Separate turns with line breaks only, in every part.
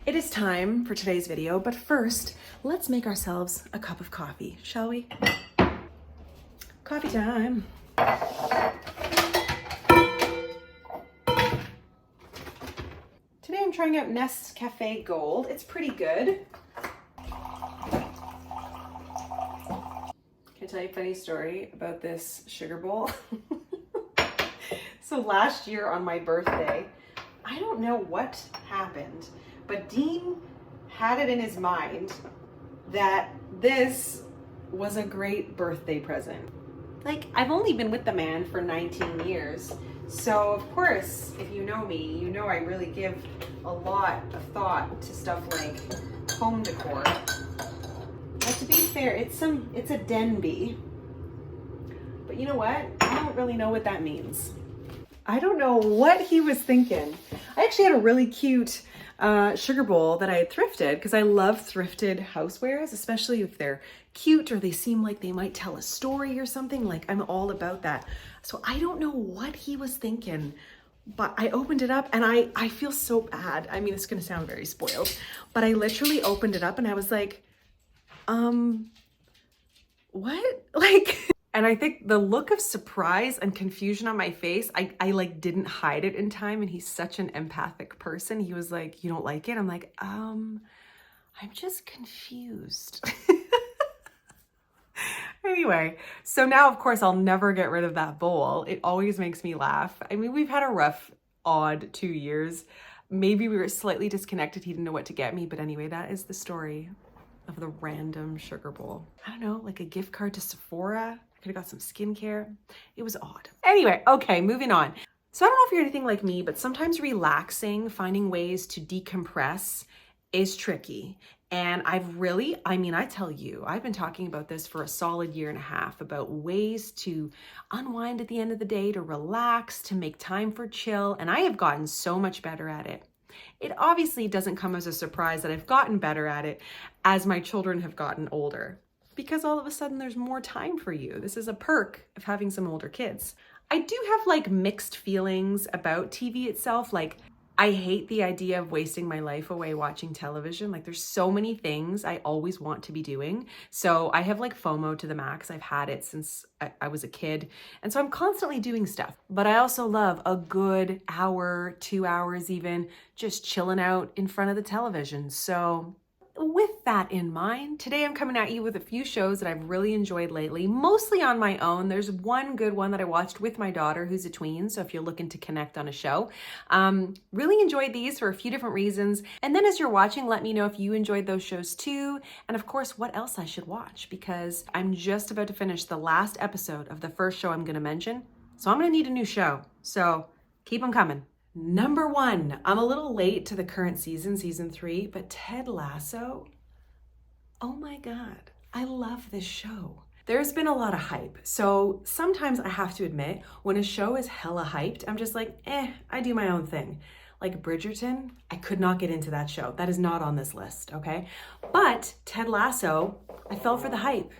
It is time for today's video, but first, let's make ourselves a cup of coffee, shall we? Coffee time. Today I'm trying out Nescafe Gold. It's pretty good. Can I tell you a funny story about this sugar bowl? So last year on my birthday, I don't know what happened, but Dean had it in his mind that this was a great birthday present. Like, I've only been with the man for 19 years. So of course, if you know me, you know I really give a lot of thought to stuff like home decor. But to be fair, it's a Denby. But you know what? I don't really know what that means. I don't know what he was thinking. I actually had a really cute sugar bowl that I had thrifted because I love thrifted housewares, especially if they're cute or they seem like they might tell a story or something. Like, I'm all about that. So I don't know what he was thinking, but I opened it up and I feel so bad. I mean, it's going to sound very spoiled, but I literally opened it up and I was like, what? Like, and I think the look of surprise and confusion on my face, I like didn't hide it in time. And he's such an empathic person. He was like, you don't like it? I'm like, I'm just confused. Anyway, so now of course I'll never get rid of that bowl. It always makes me laugh. I mean, we've had a rough, odd 2 years. Maybe we were slightly disconnected. He didn't know what to get me. But anyway, that is the story of the random sugar bowl. I don't know, like a gift card to Sephora. I could have got some skincare. It was odd. Anyway, okay, moving on. So I don't know if you're anything like me, but sometimes relaxing, finding ways to decompress is tricky. And I tell you, I've been talking about this for a solid 1.5 years about ways to unwind at the end of the day, to relax, to make time for chill. And I have gotten so much better at it. It obviously doesn't come as a surprise that I've gotten better at it as my children have gotten older, because all of a sudden there's more time for you. This is a perk of having some older kids. I do have like mixed feelings about TV itself. Like, I hate the idea of wasting my life away watching television. Like, there's so many things I always want to be doing. So I have like FOMO to the max. I've had it since I was a kid. And so I'm constantly doing stuff. But I also love a good hour, 2 hours even, just chilling out in front of the television. So with that in mind, today I'm coming at you with a few shows that I've really enjoyed lately, mostly on my own. There's one good one that I watched with my daughter, who's a tween, so if you're looking to connect on a show. Really enjoyed these for a few different reasons. And then as you're watching, let me know if you enjoyed those shows too, and of course, what else I should watch, because I'm just about to finish the last episode of the first show I'm going to mention, so I'm going to need a new show. So keep them coming. Number 1, I'm a little late to the current season, season 3, but Ted Lasso, oh my God, I love this show. There's been a lot of hype. So sometimes I have to admit, when a show is hella hyped, I'm just like, I do my own thing. Like Bridgerton, I could not get into that show. That is not on this list, okay? But Ted Lasso, I fell for the hype.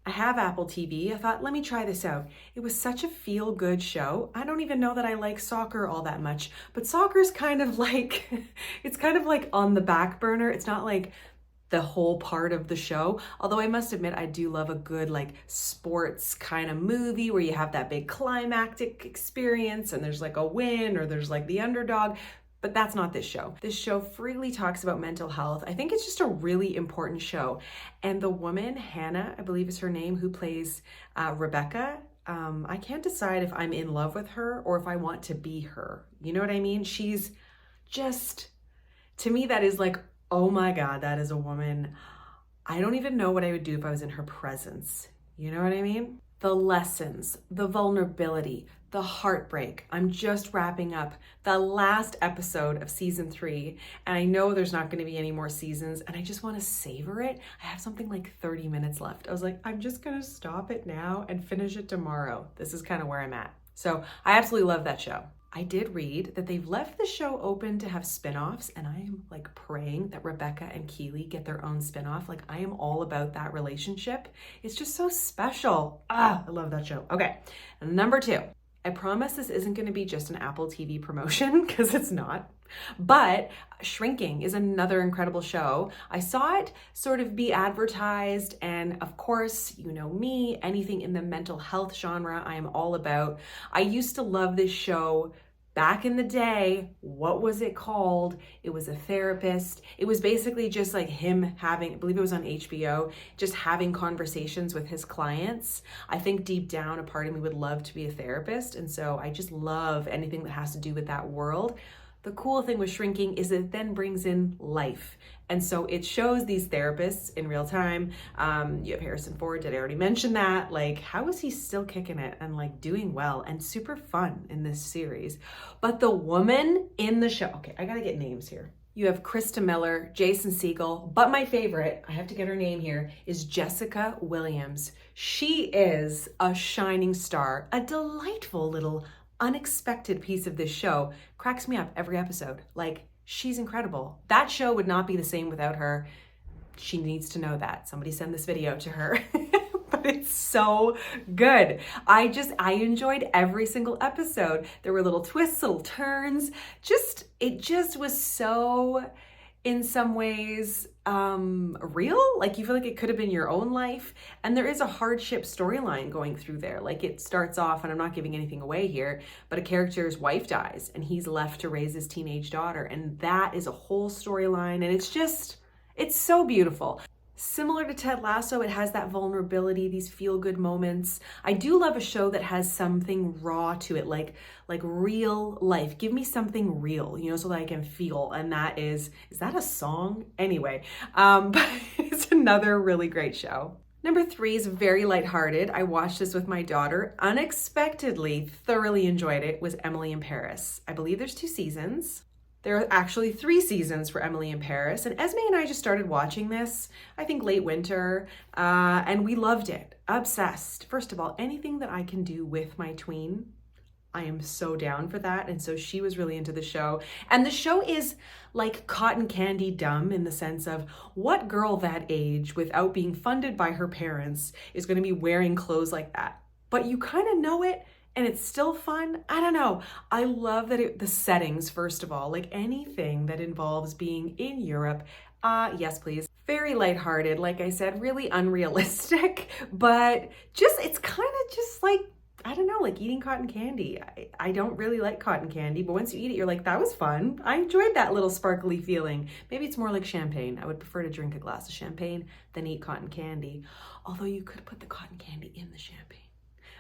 I have Apple TV. I thought, let me try this out. It was such a feel-good show. I don't even know that I like soccer all that much, but soccer's kind of like, it's kind of like on the back burner. It's not like the whole part of the show. Although I must admit, I do love a good like sports kind of movie where you have that big climactic experience and there's like a win or there's like the underdog. But that's not this show. This show freely talks about mental health. I think it's just a really important show. And the woman, Hannah, I believe is her name, who plays Rebecca, I can't decide if I'm in love with her or if I want to be her. You know what I mean? She's just, to me, that is like, oh my God, that is a woman. I don't even know what I would do if I was in her presence. You know what I mean? The lessons, the vulnerability, the heartbreak. I'm just wrapping up the last episode of season 3, and I know there's not going to be any more seasons, and I just want to savor it. I have something like 30 minutes left. I was like, I'm just going to stop it now and finish it tomorrow. This is kind of where I'm at. So I absolutely love that show. I did read that they've left the show open to have spin-offs, and I am like praying that Rebecca and Keely get their own spin-off. Like, I am all about that relationship. It's just so special. I love that show. Okay, and number 2. I promise this isn't going to be just an Apple TV promotion, because it's not. But Shrinking is another incredible show. I saw it sort of be advertised, and of course, you know me, anything in the mental health genre, I am all about. I used to love this show back in the day. What was it called? It was a therapist. It was basically just like him having, I believe it was on HBO, just having conversations with his clients. I think deep down, a part of me would love to be a therapist. And so I just love anything that has to do with that world. The cool thing with Shrinking is it then brings in life. And so it shows these therapists in real time. You have Harrison Ford, did I already mention that? Like, how is he still kicking it and like doing well and super fun in this series? But the woman in the show, okay, I gotta get names here. You have Krista Miller, Jason Segel, but my favorite, I have to get her name here, is Jessica Williams. She is a shining star, a delightful little unexpected piece of this show. Cracks me up every episode. Like, she's incredible. That show would not be the same without her. She needs to know that. Somebody send this video to her. But it's so good. I enjoyed every single episode. There were little twists, little turns. It just was so, in some ways, real. Like, you feel like it could have been your own life. And there is a hardship storyline going through there. Like, it starts off, and I'm not giving anything away here, but a character's wife dies and he's left to raise his teenage daughter. And that is a whole storyline. And it's so beautiful. Similar to Ted Lasso, it has that vulnerability, these feel-good moments. I do love a show that has something raw to it, like real life. Give me something real, so that I can feel. And that is that a song? Anyway, but it's another really great show. Number 3 is very lighthearted. I watched this with my daughter. Unexpectedly, thoroughly enjoyed it. Was Emily in Paris. I believe there's 2 seasons. There are actually 3 seasons for Emily in Paris. And Esme and I just started watching this, I think late winter, and we loved it. Obsessed. First of all, anything that I can do with my tween, I am so down for that. And so she was really into the show. And the show is like cotton candy dumb in the sense of what girl that age, without being funded by her parents, is going to be wearing clothes like that? But you kind of know it. And it's still fun. I don't know. I love that the settings, first of all, like anything that involves being in Europe. Yes, please. Very lighthearted. Like I said, really unrealistic, but it's kind of just like, I don't know, like eating cotton candy. I don't really like cotton candy, but once you eat it, you're like, that was fun. I enjoyed that little sparkly feeling. Maybe it's more like champagne. I would prefer to drink a glass of champagne than eat cotton candy. Although you could put the cotton candy in the champagne.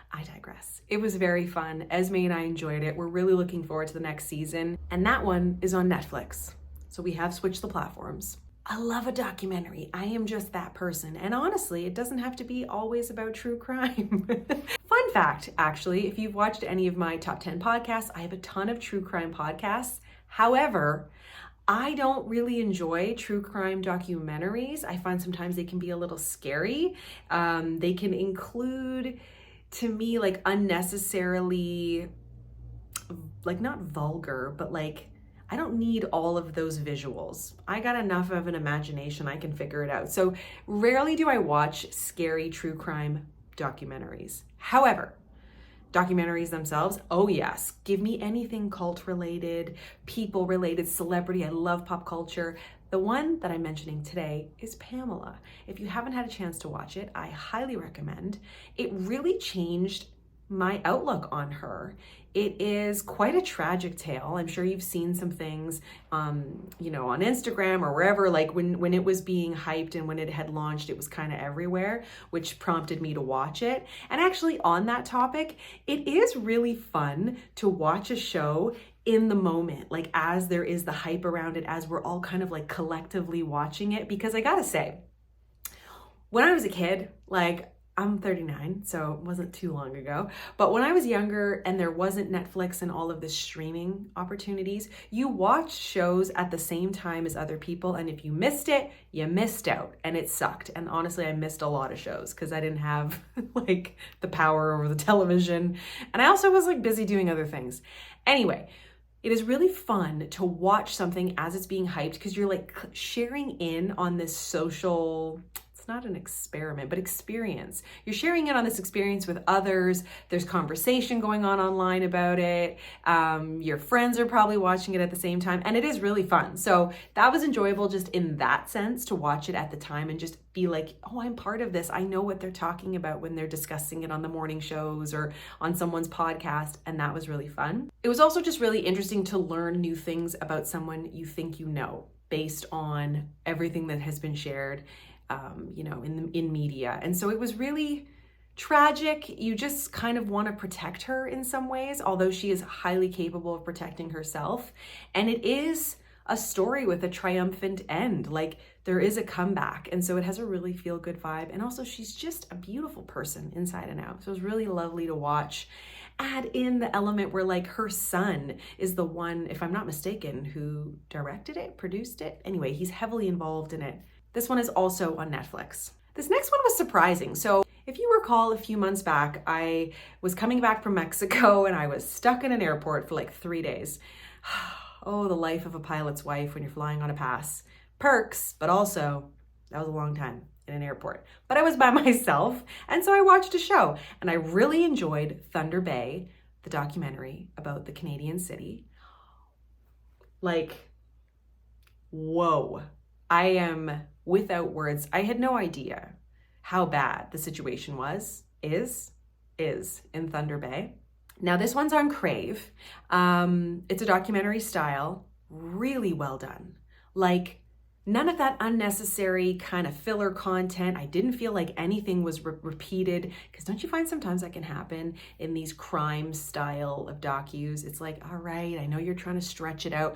I digress. It was very fun. Esme and I enjoyed it. We're really looking forward to the next season. And that one is on Netflix. So we have switched the platforms. I love a documentary. I am just that person. And honestly, it doesn't have to be always about true crime. Fun fact, actually, if you've watched any of my top 10 podcasts, I have a ton of true crime podcasts. However, I don't really enjoy true crime documentaries. I find sometimes they can be a little scary. They can include, to me, like unnecessarily, like not vulgar, but like, I don't need all of those visuals. I got enough of an imagination, I can figure it out. So rarely do I watch scary true crime documentaries. However, documentaries themselves, oh yes, give me anything cult related, people related, celebrity. I love pop culture. The one that I'm mentioning today is Pamela. If you haven't had a chance to watch it, I highly recommend. It really changed my outlook on her. It is quite a tragic tale. I'm sure you've seen some things, on Instagram or wherever, like when it was being hyped and when it had launched, it was kind of everywhere, which prompted me to watch it. And actually on that topic, it is really fun to watch a show in the moment, like as there is the hype around it, as we're all kind of like collectively watching it. Because I gotta say, when I was a kid, like I'm 39, so it wasn't too long ago, but when I was younger and there wasn't Netflix and all of the streaming opportunities, you watched shows at the same time as other people, and if you missed it, you missed out, and it sucked. And honestly, I missed a lot of shows because I didn't have like the power over the television, and I also was like busy doing other things. Anyway, it is really fun to watch something as it's being hyped because you're like sharing in on this social, it's it's not an experiment, but experience. You're sharing it on this experience with others. There's conversation going on online about it. Your friends are probably watching it at the same time, and it is really fun. So that was enjoyable just in that sense, to watch it at the time and just be like, oh, I'm part of this. I know what they're talking about when they're discussing it on the morning shows or on someone's podcast, and that was really fun. It was also just really interesting to learn new things about someone you think you know, based on everything that has been shared, in media. And so it was really tragic. You just kind of want to protect her in some ways, although she is highly capable of protecting herself. And it is a story with a triumphant end. Like, there is a comeback. And so it has a really feel good vibe. And also, she's just a beautiful person inside and out. So it was really lovely to watch. Add in the element where, like, her son is the one, if I'm not mistaken, who directed it, produced it. Anyway, he's heavily involved in it. This one is also on Netflix. This next one was surprising. So if you recall, a few months back, I was coming back from Mexico and I was stuck in an airport for like 3 days. Oh, the life of a pilot's wife when you're flying on a pass. Perks, but also that was a long time in an airport. But I was by myself, and so I watched a show, and I really enjoyed Thunder Bay, the documentary about the Canadian city. Like, whoa. I am without words. I had no idea how bad the situation is in Thunder Bay. Now, this one's on Crave. It's a documentary style, really well done. Like, none of that unnecessary kind of filler content. I didn't feel like anything was repeated, because don't you find sometimes that can happen in these crime style of docus? It's like, all right, I know you're trying to stretch it out.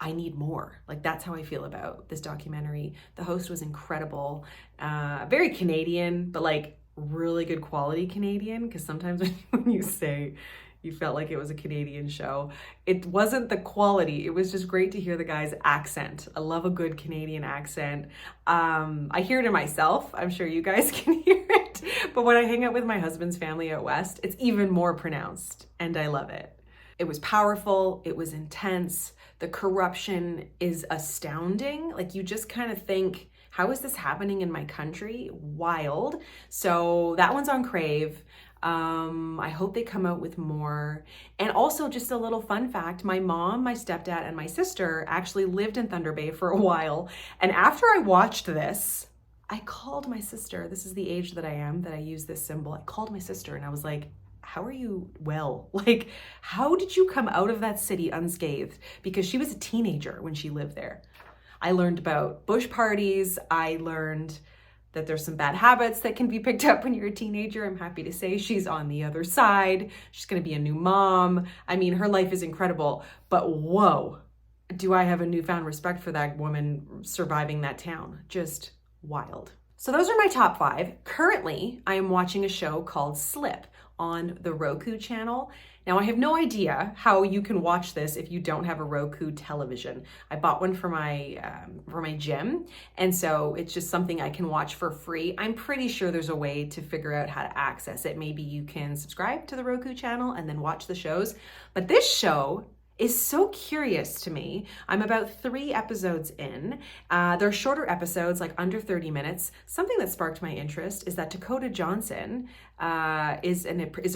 I need more. Like, that's how I feel about this documentary. The host was incredible, very Canadian, but like really good quality Canadian, because sometimes when you say you felt like it was a Canadian show, it wasn't the quality. It was just great to hear the guy's accent. I love a good Canadian accent. I hear it in myself. I'm sure you guys can hear it. But when I hang out with my husband's family out west, it's even more pronounced, and I love it. It was powerful. It was intense. The corruption is astounding. Like, you just kind of think, how is this happening in my country? Wild. So that one's on Crave. I hope they come out with more. And also, just a little fun fact, my mom, my stepdad, and my sister actually lived in Thunder Bay for a while. And after I watched this, I called my sister. This is the age that I am, that I use this symbol. I called my sister and I was like, how are you well? Like, how did you come out of that city unscathed? Because she was a teenager when she lived there. I learned about bush parties. I learned that there's some bad habits that can be picked up when you're a teenager. I'm happy to say she's on the other side. She's going to be a new mom. I mean, her life is incredible, but whoa, do I have a newfound respect for that woman surviving that town. Just wild. So those are my top 5. Currently, I am watching a show called Slip on the Roku channel. Now, I have no idea how you can watch this if you don't have a Roku television. I bought one for my gym, and so it's just something I can watch for free. I'm pretty sure there's a way to figure out how to access it. Maybe you can subscribe to the Roku channel and then watch the shows. But this show is so curious to me. I'm about 3 episodes in. They're shorter episodes, like under 30 minutes. Something that sparked my interest is that Dakota Johnson is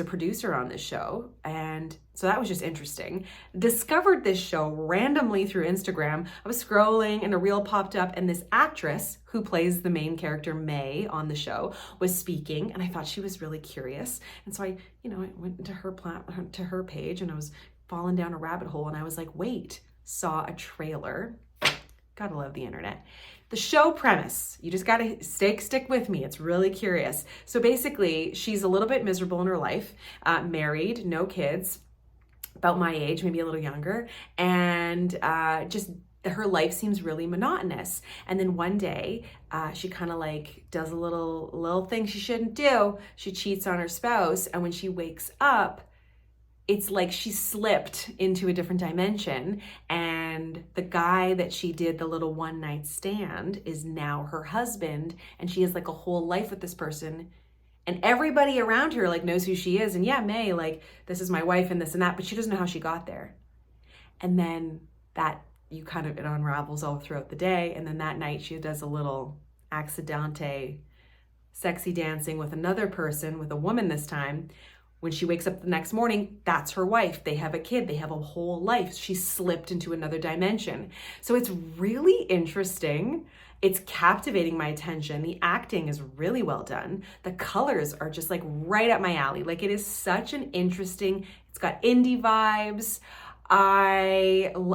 a producer on this show. And so that was just interesting. Discovered this show randomly through Instagram. I was scrolling and a reel popped up, and this actress who plays the main character, May, on the show was speaking, and I thought she was really curious. And so I went to her page, and I was fallen down a rabbit hole, and I was like, wait, saw a trailer. Gotta love the internet. The show premise, you just gotta stick with me. It's really curious. So basically, she's a little bit miserable in her life, married, no kids, about my age, maybe a little younger, and just her life seems really monotonous. And then one day, she kind of like does a little thing she shouldn't do. She cheats on her spouse, and when she wakes up, it's like she slipped into a different dimension, and the guy that she did the little one night stand is now her husband, and she has like a whole life with this person, and everybody around her like knows who she is. And yeah, May, like, this is my wife and this and that, but she doesn't know how she got there. And then it unravels all throughout the day. And then that night she does a little accidente, sexy dancing with another person, with a woman this time. When she wakes up the next morning, that's her wife. They have a kid, they have a whole life. She slipped into another dimension. So it's really interesting. It's captivating my attention. The acting is really well done. The colors are just like right up my alley. Like, it is such an interesting, it's got indie vibes.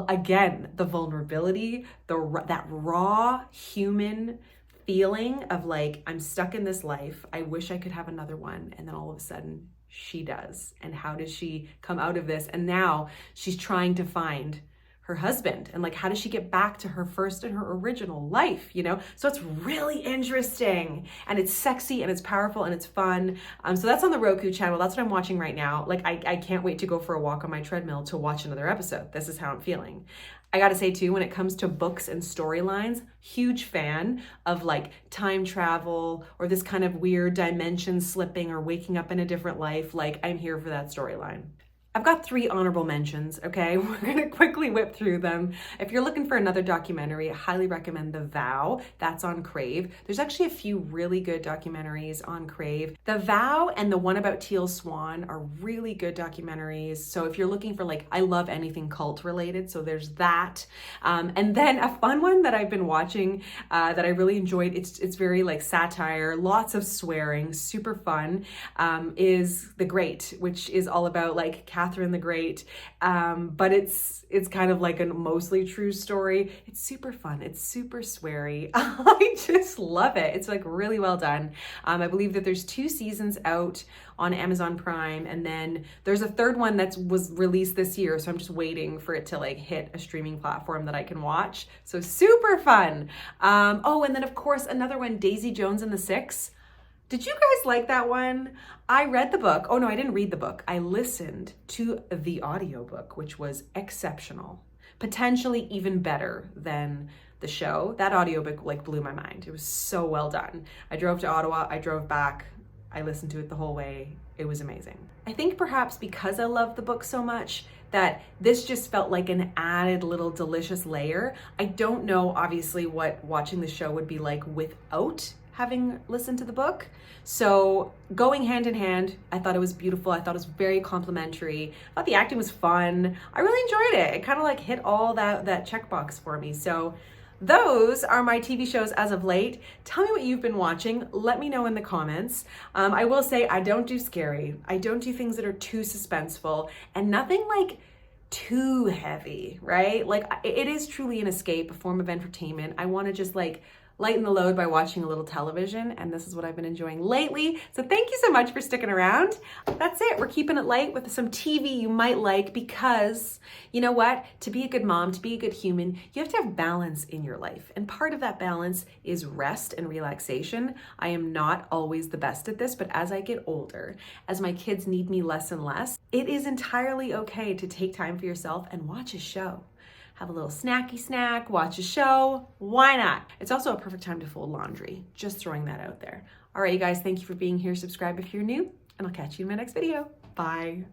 Again, the vulnerability, that raw human feeling of like, I'm stuck in this life. I wish I could have another one. And then all of a sudden, she does. And how does she come out of this? And now she's trying to find her husband, and like, how does she get back to her first and her original life, you know? So it's really interesting, and it's sexy, and it's powerful, and it's fun. So that's on the Roku channel. That's what I'm watching right now. Like, I can't wait to go for a walk on my treadmill to watch another episode. This is how I'm feeling. I gotta say too, when it comes to books and storylines, huge fan of like time travel or this kind of weird dimension slipping or waking up in a different life. Like, I'm here for that storyline. I've got 3 honorable mentions, okay? We're gonna quickly whip through them. If you're looking for another documentary, I highly recommend The Vow. That's on Crave. There's actually a few really good documentaries on Crave. The Vow and the one about Teal Swan are really good documentaries. So if you're looking for like, I love anything cult related, so there's that. And then a fun one that I've been watching that I really enjoyed, it's very like satire, lots of swearing, super fun, is The Great, which is all about like Catherine the Great, but it's kind of like a mostly true story. It's super fun. It's super sweary. I just love it. It's like really well done. I believe that there's 2 seasons out on Amazon Prime, and then there's a 3rd one that was released this year, so I'm just waiting for it to like hit a streaming platform that I can watch. So super fun. Oh, and then of course another one, Daisy Jones and the Six. Did you guys like that one? I read the book. Oh no, I didn't read the book. I listened to the audiobook, which was exceptional. Potentially even better than the show. That audiobook like blew my mind. It was so well done. I drove to Ottawa, I drove back, I listened to it the whole way. It was amazing. I think perhaps because I love the book so much that this just felt like an added little delicious layer. I don't know obviously what watching the show would be like without having listened to the book. So going hand in hand, I thought it was beautiful. I thought it was very complimentary. I thought the acting was fun. I really enjoyed it. It kind of like hit all that checkbox for me. So those are my TV shows as of late. Tell me what you've been watching. Let me know in the comments. I will say I don't do scary. I don't do things that are too suspenseful, and nothing like too heavy, right? Like, it is truly an escape, a form of entertainment. I want to just like lighten the load by watching a little television, and this is what I've been enjoying lately. So thank you so much for sticking around. That's it. We're keeping it light with some TV you might like, because you know what? To be a good mom, to be a good human, you have to have balance in your life. And part of that balance is rest and relaxation. I am not always the best at this, but as I get older, as my kids need me less and less, it is entirely okay to take time for yourself and watch a show. Have a little snacky snack, watch a show. Why not? It's also a perfect time to fold laundry. Just throwing that out there. All right, you guys, thank you for being here. Subscribe if you're new, and I'll catch you in my next video. Bye.